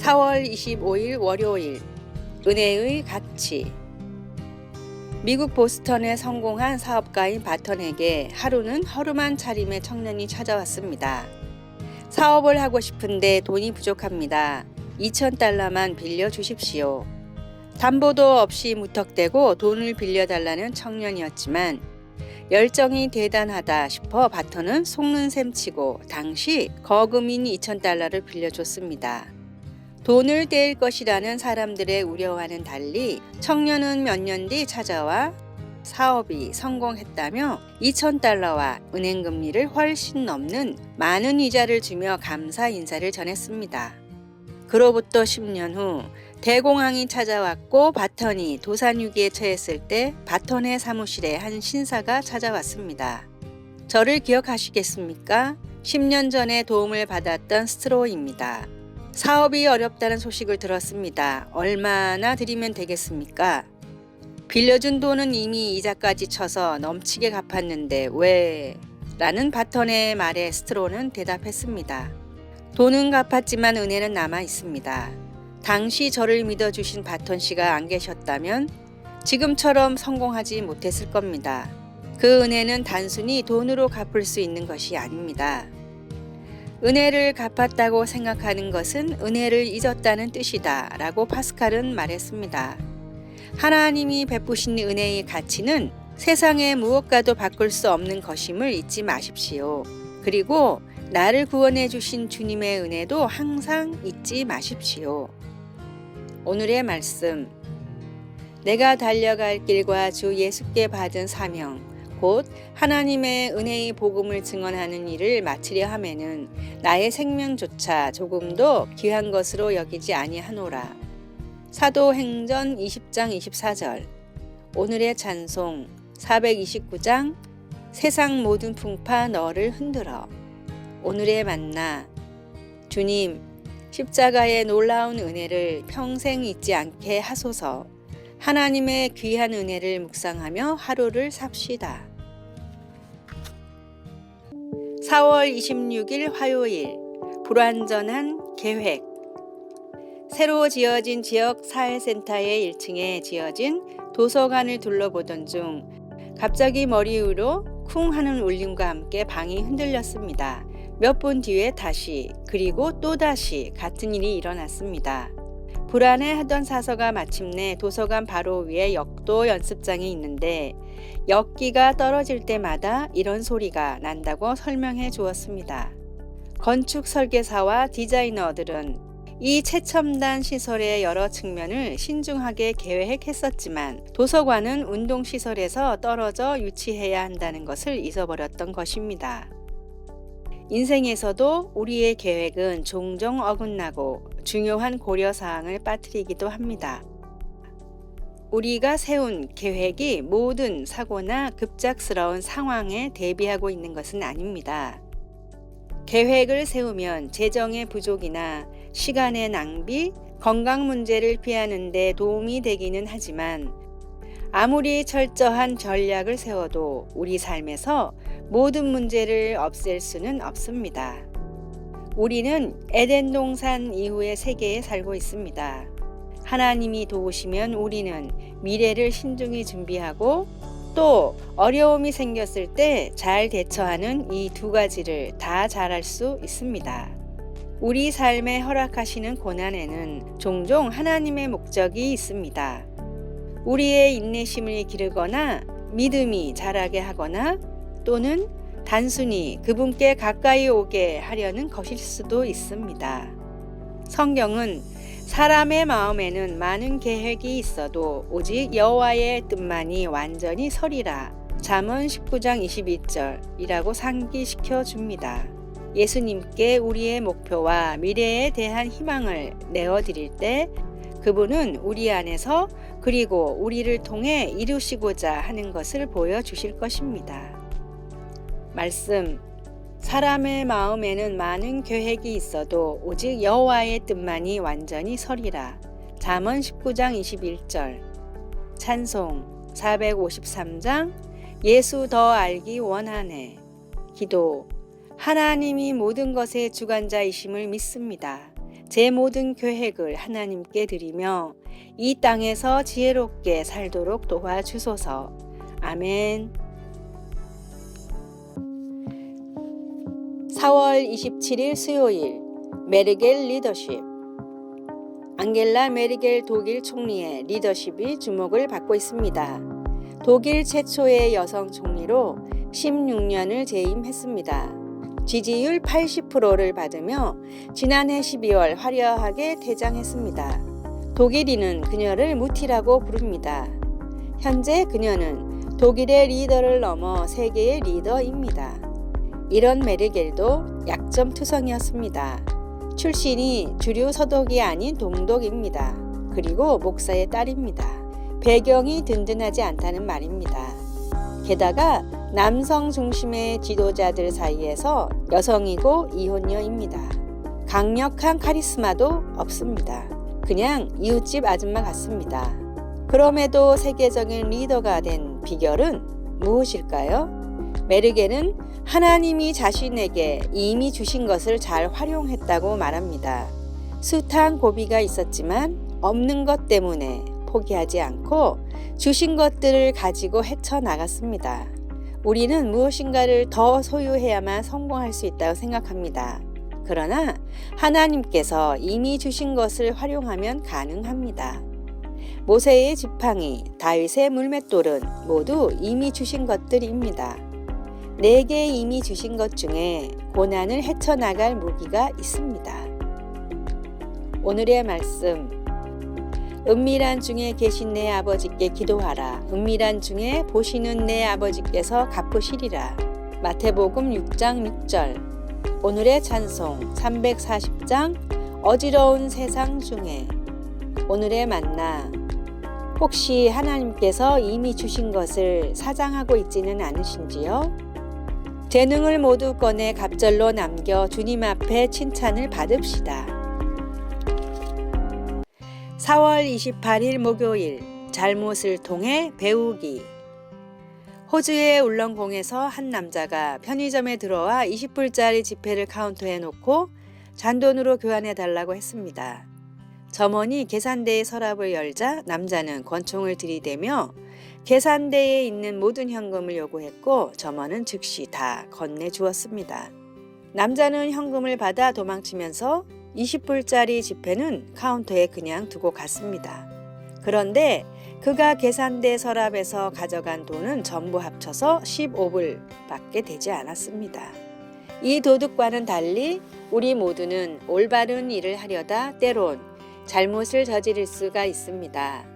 4월 25일 월요일 은혜의 가치. 미국 보스턴에 성공한 사업가인 바턴에게 하루는 허름한 차림의 청년이 찾아왔습니다. 사업을 하고 싶은데 돈이 부족합니다. 2,000달러만 빌려주십시오. 담보도 없이 무턱대고 돈을 빌려달라는 청년이었지만 열정이 대단하다 싶어 바턴은 속는 셈 치고 당시 거금인 2,000달러를 빌려줬습니다. 돈을 떼일 것이라는 사람들의 우려와는 달리 청년은 몇 년 뒤 찾아와 사업이 성공했다며 2,000달러와 은행금리를 훨씬 넘는 많은 이자를 주며 감사 인사를 전했습니다. 그로부터 10년 후 대공황이 찾아왔고 바턴이 도산위기에 처했을 때 바턴의 사무실에 한 신사가 찾아왔습니다. 저를 기억하시겠습니까? 10년 전에 도움을 받았던 스트로우입니다. 사업이 어렵다는 소식을 들었습니다. 얼마나 드리면 되겠습니까? 빌려준 돈은 이미 이자까지 쳐서 넘치게 갚았는데 왜? 라는 바턴의 말에 스트로우는 대답했습니다. 돈은 갚았지만 은혜는 남아 있습니다. 당시 저를 믿어주신 바턴 씨가 안 계셨다면 지금처럼 성공하지 못했을 겁니다. 그 은혜는 단순히 돈으로 갚을 수 있는 것이 아닙니다. 은혜를 갚았다고 생각하는 것은 은혜를 잊었다는 뜻이다 라고 파스칼은 말했습니다. 하나님이 베푸신 은혜의 가치는 세상의 무엇과도 바꿀 수 없는 것임을 잊지 마십시오. 그리고 나를 구원해 주신 주님의 은혜도 항상 잊지 마십시오. 오늘의 말씀. 내가 달려갈 길과 주 예수께 받은 사명, 곧 하나님의 은혜의 복음을 증언하는 일을 마치려 하면은 나의 생명조차 조금도 귀한 것으로 여기지 아니하노라. 사도행전 20장 24절. 오늘의 찬송 429장 세상 모든 풍파 너를 흔들어. 오늘의 만나. 주님, 십자가의 놀라운 은혜를 평생 잊지 않게 하소서. 하나님의 귀한 은혜를 묵상하며 하루를 삽시다. 4월 26일 화요일. 불완전한 계획. 새로 지어진 지역 사회센터의 1층에 지어진 도서관을 둘러보던 중 갑자기 머리 위로 쿵 하는 울림과 함께 방이 흔들렸습니다. 몇 분 뒤에 다시 그리고 또다시 같은 일이 일어났습니다. 불안해하던 사서가 마침내 도서관 바로 위에 역도 연습장이 있는데 역기가 떨어질 때마다 이런 소리가 난다고 설명해 주었습니다. 건축 설계사와 디자이너들은 이 최첨단 시설의 여러 측면을 신중하게 계획했었지만 도서관은 운동시설에서 떨어져 유치해야 한다는 것을 잊어버렸던 것입니다. 인생에서도 우리의 계획은 종종 어긋나고 중요한 고려사항을 빠뜨리기도 합니다. 우리가 세운 계획이 모든 사고나 급작스러운 상황에 대비하고 있는 것은 아닙니다. 계획을 세우면 재정의 부족이나 시간의 낭비, 건강 문제를 피하는 데 도움이 되기는 하지만 아무리 철저한 전략을 세워도 우리 삶에서 모든 문제를 없앨 수는 없습니다. 우리는 에덴 동산 이후의 세계에 살고 있습니다. 하나님이 도우시면 우리는 미래를 신중히 준비하고 또 어려움이 생겼을 때 잘 대처하는 이 두 가지를 다 잘할 수 있습니다. 우리 삶에 허락하시는 고난에는 종종 하나님의 목적이 있습니다. 우리의 인내심을 기르거나 믿음이 자라게 하거나 또는 단순히 그분께 가까이 오게 하려는 것일 수도 있습니다. 성경은 사람의 마음에는 많은 계획이 있어도 오직 여호와의 뜻만이 완전히 서리라. 잠언 19장 22절이라고 상기시켜 줍니다. 예수님께 우리의 목표와 미래에 대한 희망을 내어드릴 때 그분은 우리 안에서 그리고 우리를 통해 이루시고자 하는 것을 보여주실 것입니다. 말씀. 사람의 마음에는 많은 계획이 있어도 오직 여호와의 뜻만이 완전히 서리라. 잠언 19장 21절. 찬송 453장 예수 더 알기 원하네. 기도. 하나님이 모든 것의 주관자이심을 믿습니다. 제 모든 계획을 하나님께 드리며 이 땅에서 지혜롭게 살도록 도와주소서. 아멘. 4월 27일 수요일 메르겔 리더십. 앙겔라 메르겔 독일 총리의 리더십이 주목을 받고 있습니다. 독일 최초의 여성 총리로 16년을 재임했습니다. 지지율 80%를 받으며 지난해 12월 화려하게 퇴장했습니다. 독일인은 그녀를 무티라고 부릅니다. 현재 그녀는 독일의 리더를 넘어 세계의 리더입니다. 이런 메르겔도 약점투성이었습니다. 출신이 주류 서독이 아닌 동독입니다. 그리고 목사의 딸입니다. 배경이 든든하지 않다는 말입니다. 게다가 남성 중심의 지도자들 사이에서 여성이고 이혼녀입니다. 강력한 카리스마도 없습니다. 그냥 이웃집 아줌마 같습니다. 그럼에도 세계적인 리더가 된 비결은 무엇일까요? 메르겔은 하나님이 자신에게 이미 주신 것을 잘 활용했다고 말합니다. 숱한 고비가 있었지만 없는 것 때문에 포기하지 않고 주신 것들을 가지고 헤쳐나갔습니다. 우리는 무엇인가를 더 소유해야만 성공할 수 있다고 생각합니다. 그러나 하나님께서 이미 주신 것을 활용하면 가능합니다. 모세의 지팡이, 다윗의 물맷돌은 모두 이미 주신 것들입니다. 내게 이미 주신 것 중에 고난을 헤쳐나갈 무기가 있습니다. 오늘의 말씀. 은밀한 중에 계신 내 아버지께 기도하라. 은밀한 중에 보시는 내 아버지께서 갚으시리라. 마태복음 6장 6절. 오늘의 찬송 340장 어지러운 세상 중에. 오늘의 만나. 혹시 하나님께서 이미 주신 것을 사장하고 있지는 않으신지요? 재능을 모두 꺼내 갑절로 남겨 주님 앞에 칭찬을 받읍시다. 4월 28일 목요일 잘못을 통해 배우기. 호주의 울렁공에서 한 남자가 편의점에 들어와 20불짜리 지폐를 카운터에 놓고 잔돈으로 교환해 달라고 했습니다. 점원이 계산대의 서랍을 열자 남자는 권총을 들이대며 계산대에 있는 모든 현금을 요구했고 점원은 즉시 다 건네주었습니다. 남자는 현금을 받아 도망치면서 20불짜리 지폐는 카운터에 그냥 두고 갔습니다. 그런데 그가 계산대 서랍에서 가져간 돈은 전부 합쳐서 15불밖에 되지 않았습니다. 이 도둑과는 달리 우리 모두는 올바른 일을 하려다 때론 잘못을 저지를 수가 있습니다.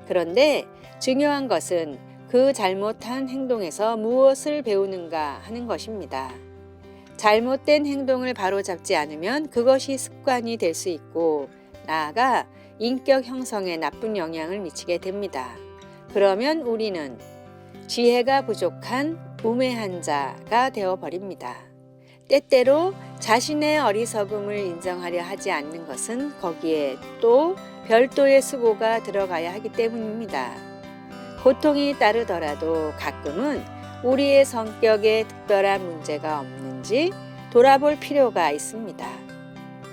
그런데 중요한 것은 그 잘못한 행동에서 무엇을 배우는가 하는 것입니다. 잘못된 행동을 바로잡지 않으면 그것이 습관이 될 수 있고 나아가 인격 형성에 나쁜 영향을 미치게 됩니다. 그러면 우리는 지혜가 부족한 우매한 자가 되어버립니다. 때때로 자신의 어리석음을 인정하려 하지 않는 것은 거기에 또 별도의 수고가 들어가야 하기 때문입니다. 고통이 따르더라도 가끔은 우리의 성격에 특별한 문제가 없는지 돌아볼 필요가 있습니다.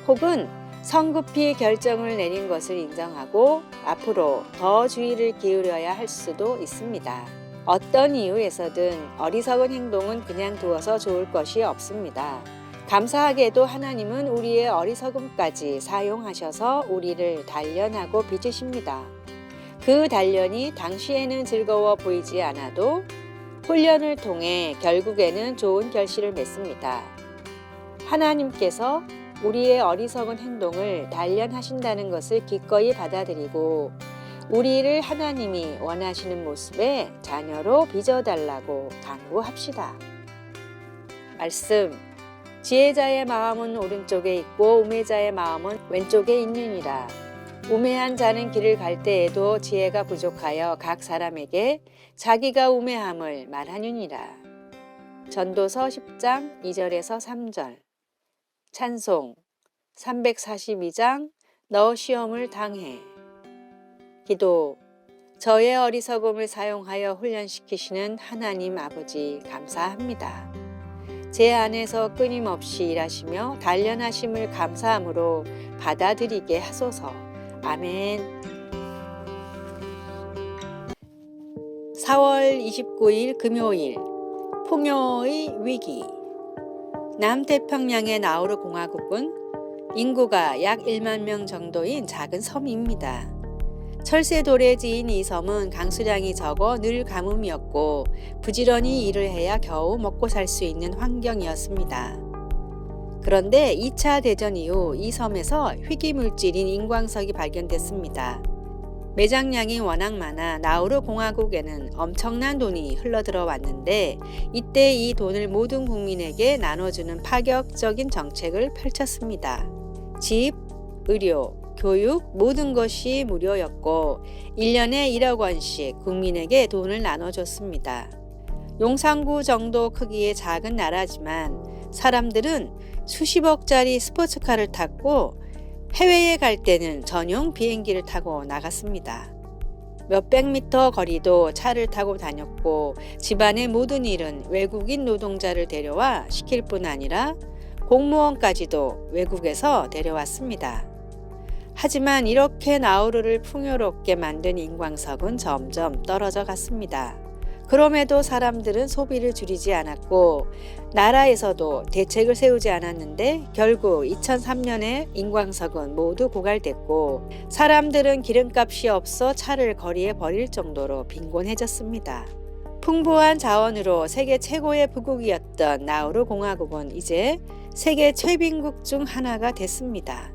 혹은 성급히 결정을 내린 것을 인정하고 앞으로 더 주의를 기울여야 할 수도 있습니다. 어떤 이유에서든 어리석은 행동은 그냥 두어서 좋을 것이 없습니다. 감사하게도 하나님은 우리의 어리석음까지 사용하셔서 우리를 단련하고 빚으십니다. 그 단련이 당시에는 즐거워 보이지 않아도 훈련을 통해 결국에는 좋은 결실을 맺습니다. 하나님께서 우리의 어리석은 행동을 단련하신다는 것을 기꺼이 받아들이고 우리를 하나님이 원하시는 모습의 자녀로 빚어달라고 간구합시다. 말씀. 지혜자의 마음은 오른쪽에 있고 우매자의 마음은 왼쪽에 있느니라. 우매한 자는 길을 갈 때에도 지혜가 부족하여 각 사람에게 자기가 우매함을 말하느니라. 전도서 10장 2절에서 3절. 찬송 342장 너 시험을 당해. 기도. 저의 어리석음을 사용하여 훈련시키시는 하나님 아버지 감사합니다. 제 안에서 끊임없이 일하시며 단련하심을 감사함으로 받아들이게 하소서. 아멘. 4월 29일 금요일 풍요의 위기. 남태평양의 나우루 공화국은 인구가 약 1만 명 정도인 작은 섬입니다. 철새 도래지인 이 섬은 강수량이 적어 늘 가뭄이었고 부지런히 일을 해야 겨우 먹고 살 수 있는 환경이었습니다. 그런데 2차 대전 이후 이 섬에서 희귀물질인 인광석이 발견됐습니다. 매장량이 워낙 많아 나우루 공화국에는 엄청난 돈이 흘러들어왔는데 이때 이 돈을 모든 국민에게 나눠주는 파격적인 정책을 펼쳤습니다. 집, 의료, 교육 모든 것이 무료였고 1년에 1억 원씩 국민에게 돈을 나눠줬습니다. 용산구 정도 크기의 작은 나라지만 사람들은 수십억짜리 스포츠카를 탔고 해외에 갈 때는 전용 비행기를 타고 나갔습니다. 몇백 미터 거리도 차를 타고 다녔고 집안의 모든 일은 외국인 노동자를 데려와 시킬 뿐 아니라 공무원까지도 외국에서 데려왔습니다. 하지만 이렇게 나우루를 풍요롭게 만든 인광석은 점점 떨어져 갔습니다. 그럼에도 사람들은 소비를 줄이지 않았고 나라에서도 대책을 세우지 않았는데 결국 2003년에 인광석은 모두 고갈됐고 사람들은 기름값이 없어 차를 거리에 버릴 정도로 빈곤해졌습니다. 풍부한 자원으로 세계 최고의 부국이었던 나우루 공화국은 이제 세계 최빈국 중 하나가 됐습니다.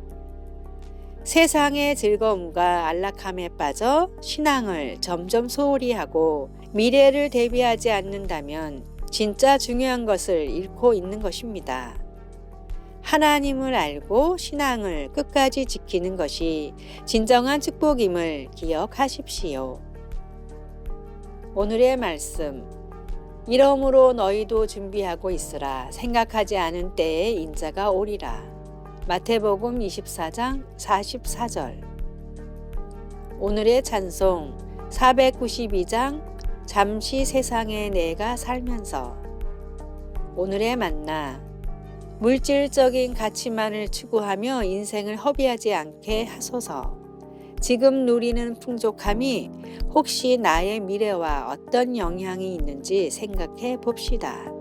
세상의 즐거움과 안락함에 빠져 신앙을 점점 소홀히 하고 미래를 대비하지 않는다면 진짜 중요한 것을 잃고 있는 것입니다. 하나님을 알고 신앙을 끝까지 지키는 것이 진정한 축복임을 기억하십시오. 오늘의 말씀. 이러므로 너희도 준비하고 있으라. 생각하지 않은 때에 인자가 오리라. 마태복음 24장 44절. 오늘의 찬송 492장 잠시 세상에 내가 살면서. 오늘의 만나. 물질적인 가치만을 추구하며 인생을 허비하지 않게 하소서. 지금 누리는 풍족함이 혹시 나의 미래와 어떤 영향이 있는지 생각해 봅시다.